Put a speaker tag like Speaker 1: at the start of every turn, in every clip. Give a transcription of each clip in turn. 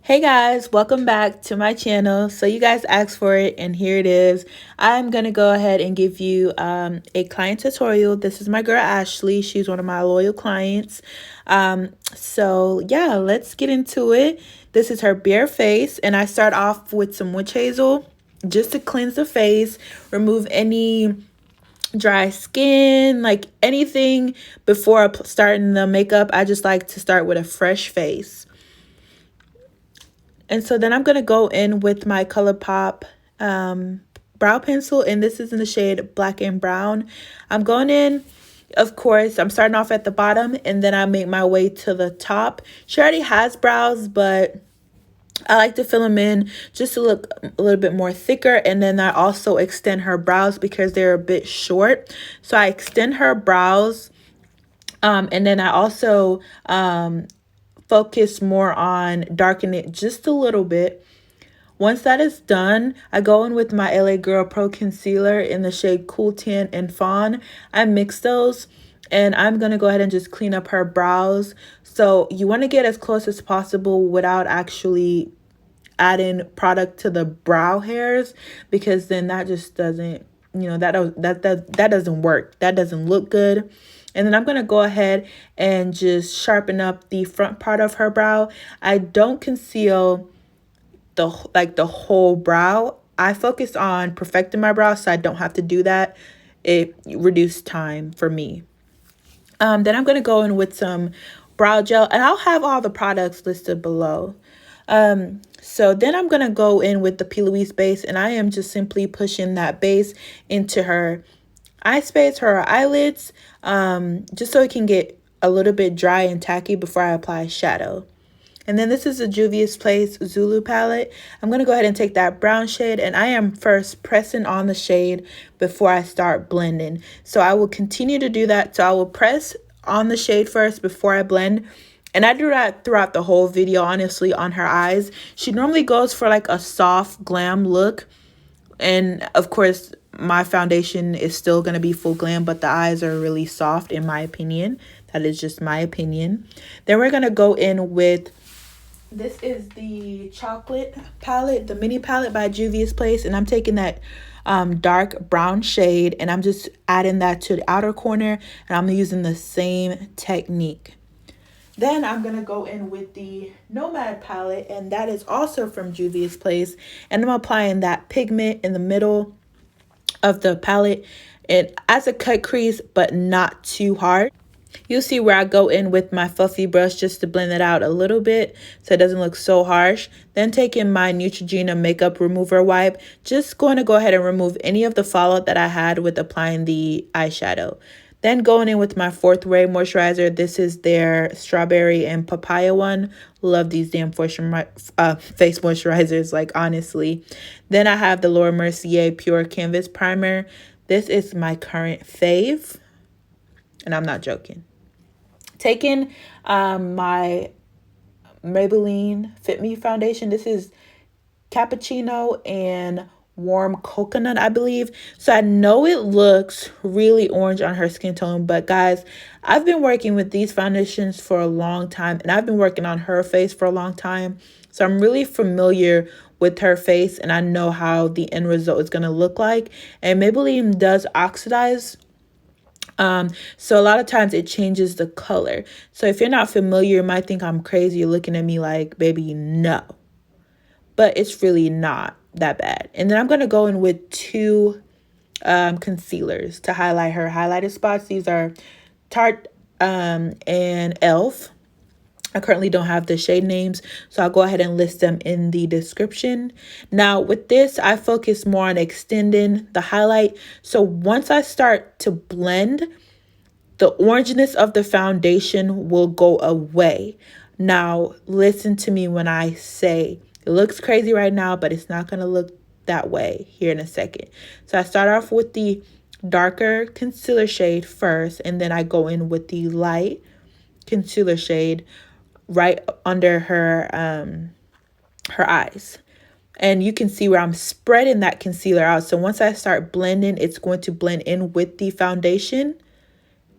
Speaker 1: Hey guys, welcome back to my channel. So you guys asked for it and here it is. I'm going to go ahead and give you a client tutorial. This is my girl Ashley. She's one of my loyal clients. So yeah, let's get into it. This is her bare face and I start off with some witch hazel just to cleanse the face, remove any dry skin, like anything before starting the makeup. I just like to start with a fresh face. And so then I'm going to go in with my Colourpop brow pencil, and this is in the shade Blacknbrown. I'm going in, of course, I'm starting off at the bottom, and then I make my way to the top. She already has brows, but I like to fill them in just to look a little bit more thicker. And then I also extend her brows because they're a bit short. So I extend her brows, and then I also focus more on darkening it just a little bit. Once that is done, I go in with my Lagirl Pro Concealer in the shade Cool Tan and Fawn. I mix those and I'm going to go ahead and just clean up her brows. So you want to get as close as possible without actually adding product to the brow hairs, because then that just doesn't, that doesn't work. That doesn't look good. And then I'm going to go ahead and just sharpen up the front part of her brow. I don't conceal the whole brow. I focus on perfecting my brow so I don't have to do that. It reduced time for me. Then I'm going to go in with some brow gel, and I'll have all the products listed below. So then I'm going to go in with the Plouisebase, and I am just simply pushing that base into her eye space, her eyelids, just so it can get a little bit dry and tacky before I apply shadow. And then this is a Juviasplace Zulu palette. I'm going to go ahead and take that brown shade, and I am first pressing on the shade before I start blending. So I will continue to do that. So I will press on the shade first before I blend. And I do that throughout the whole video, honestly, on her eyes. She normally goes for like a soft glam look. And of course, my foundation is still going to be full glam, but the eyes are really soft in my opinion. That is just my opinion. Then we're going to go in with, this is the chocolate palette, the mini palette by Juviasplace. And I'm taking that dark brown shade and I'm just adding that to the outer corner. And I'm using the same technique. Then I'm going to go in with the Nomad palette, and that is also from Juviasplace. And I'm applying that pigment in the middle of the palette. It as a cut crease, but not too hard. You'll see where I go in with my fluffy brush just to blend it out a little bit so it doesn't look so harsh. Then taking my Neutrogena makeup remover wipe, just going to go ahead and remove any of the fallout that I had with applying the eyeshadow. Then going in with my Fourth Ray moisturizer. This is their strawberry and papaya one. Love these damn face moisturizers, like honestly. Then I have the Mercier Pure Canvas Primer. This is my current fave, and I'm not joking. Taking my Maybelline Fit Me foundation. This is cappuccino and warm coconut, I believe. So I know it looks really orange on her skin tone, but guys, I've been working with these foundations for a long time, and I've been working on her face for a long time. So I'm really familiar with her face, and I know how the end result is going to look like. And Maybelline does oxidize. So a lot of times it changes the color. So if you're not familiar, you might think I'm crazy. You're looking at me like, baby, no. But it's really not that bad. And then I'm going to go in with two concealers to highlight her highlighted spots. These are Tart and e.l.f. I currently don't have the shade names, so I'll go ahead and list them in the description. Now with this, I focus more on extending the highlight. So once I start to blend, the orangeness of the foundation will go away. Now listen to me when I say, it looks crazy right now, but it's not going to look that way here in a second. So I start off with the darker concealer shade first, and then I go in with the light concealer shade right under her eyes. And you can see where I'm spreading that concealer out. So once I start blending, it's going to blend in with the foundation.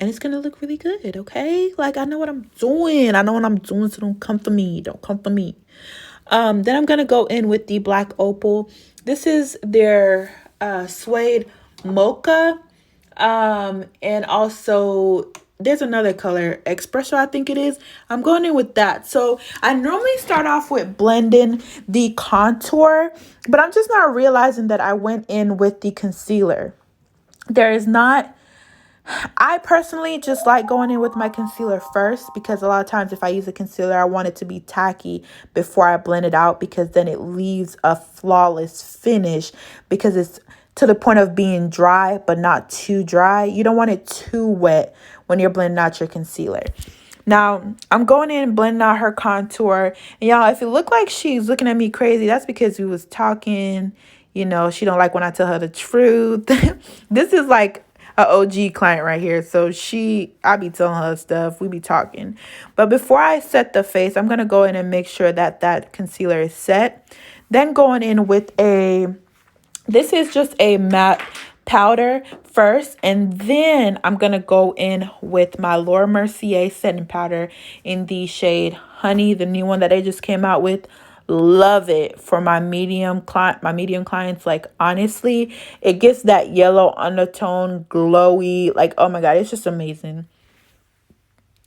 Speaker 1: And it's going to look really good, okay? Like, I know what I'm doing. I know what I'm doing, so don't come for me. Don't come for me. Then I'm going to go in with the Black Opal. This is their suede mocha. And also there's another color, espresso, I think it is. I'm going in with that. So I normally start off with blending the contour, but I'm just not realizing that I went in with the concealer. There is not, I personally just like going in with my concealer first, because a lot of times if I use a concealer, I want it to be tacky before I blend it out, because then it leaves a flawless finish, because it's to the point of being dry but not too dry. You don't want it too wet when you're blending out your concealer. Now, I'm going in and blending out her contour. And y'all, if it looked like she's looking at me crazy, that's because we was talking. You know, she don't like when I tell her the truth. This is like a OG client right here. So I be telling her stuff. We be talking. But before I set the face, I'm going to go in and make sure that that concealer is set. Then going in with this is just a matte powder first, and then I'm gonna go in with my Laura Mercier setting powder in the shade Honey, the new one that they just came out with. Love it for my medium clients. Like, honestly, it gives that yellow undertone, glowy, like, oh my god, it's just amazing.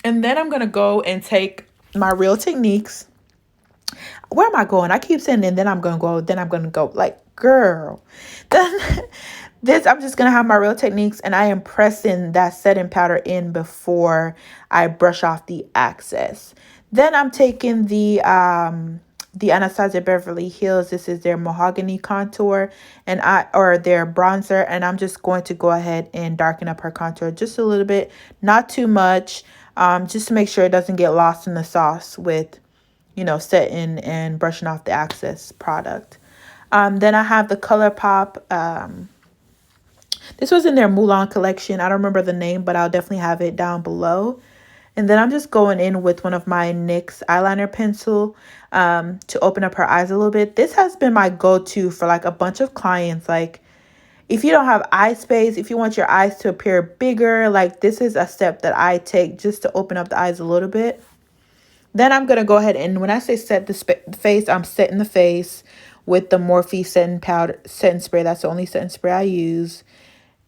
Speaker 1: And then I'm gonna go and take my Real Techniques. Where am I going? I keep saying, and then I'm gonna go, like, girl. Then I'm just gonna have my Real Techniques, and I am pressing that setting powder in before I brush off the excess. Then I'm taking the Anastasiabeverlyhills. This is their Mahogany contour, or their bronzer, and I'm just going to go ahead and darken up her contour just a little bit, not too much, just to make sure it doesn't get lost in the sauce with, you know, setting and brushing off the excess product. Then I have the Colourpop. This was in their Mulan collection. I don't remember the name, but I'll definitely have it down below. And then I'm just going in with one of my NYX eyeliner pencil to open up her eyes a little bit. This has been my go-to for like a bunch of clients. Like, if you don't have eye space, if you want your eyes to appear bigger, like, this is a step that I take just to open up the eyes a little bit. Then I'm going to go ahead, and when I say set the face, I'm setting the face with the Morphe setting spray. That's the only setting spray I use.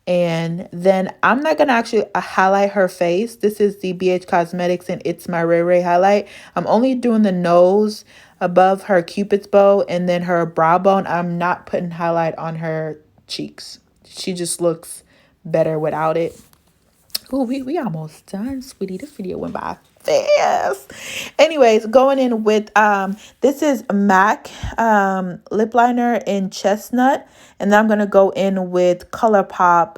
Speaker 1: And then I'm not going to actually highlight her face. This is the Bhcosmetics and It's My Ray Ray highlight. I'm only doing the nose above her cupid's bow and then her brow bone. I'm not putting highlight on her cheeks. She just looks better without it. Oh, we almost done, sweetie. This video went by fast. Anyways, going in with this is MAC lip liner in chestnut, and then I'm gonna go in with Colourpop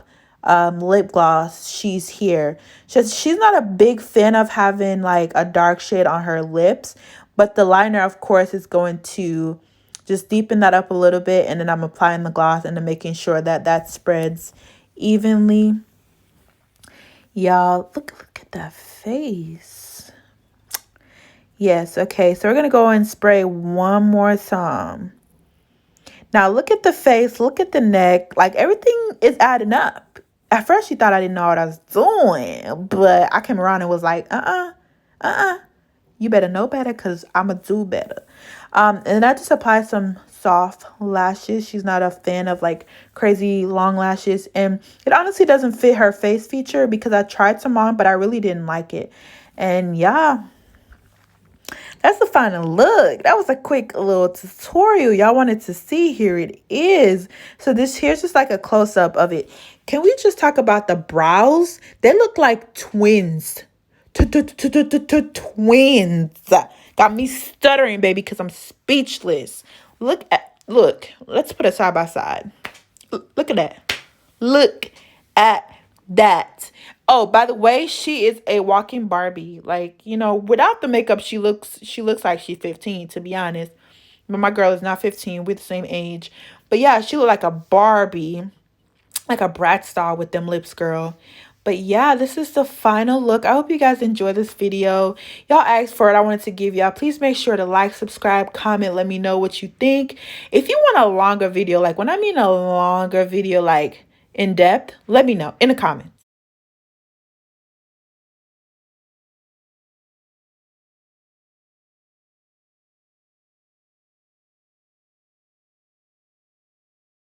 Speaker 1: lip gloss. She's Here. She's not a big fan of having like a dark shade on her lips, but the liner, of course, is going to just deepen that up a little bit, and then I'm applying the gloss and then making sure that that spreads evenly. Y'all, look at that face. Yes, okay, so we're gonna go and spray one more time. Now look at the face, look at the neck, like, everything is adding up. At first she thought I didn't know what I was doing, but I came around and was like, you better know better, because I'ma do better. And I just applied some soft lashes. She's not a fan of like crazy long lashes, and it honestly doesn't fit her face feature, because I tried some on, but I really didn't like it. And yeah, that's the final look. That was a quick little tutorial y'all wanted to see. Here it is. So here's just like a close-up of it. Can we just talk about the brows? They look like twins. Twins. Got me stuttering, baby, because I'm speechless. Look, let's put it side by side. Look at that. Look at that. Oh, by the way, she is a walking Barbie. Like, you know, without the makeup, she looks like she's 15, to be honest. But my girl is not 15. We're the same age. But yeah, she looked like a Barbie, like a Bratz doll with them lips, girl. But yeah, this is the final look. I hope you guys enjoy this video. Y'all asked for it. I wanted to give y'all. Please make sure to like, subscribe, comment. Let me know what you think. If you want a longer video, like when I mean a longer video, like in depth, let me know in the comment.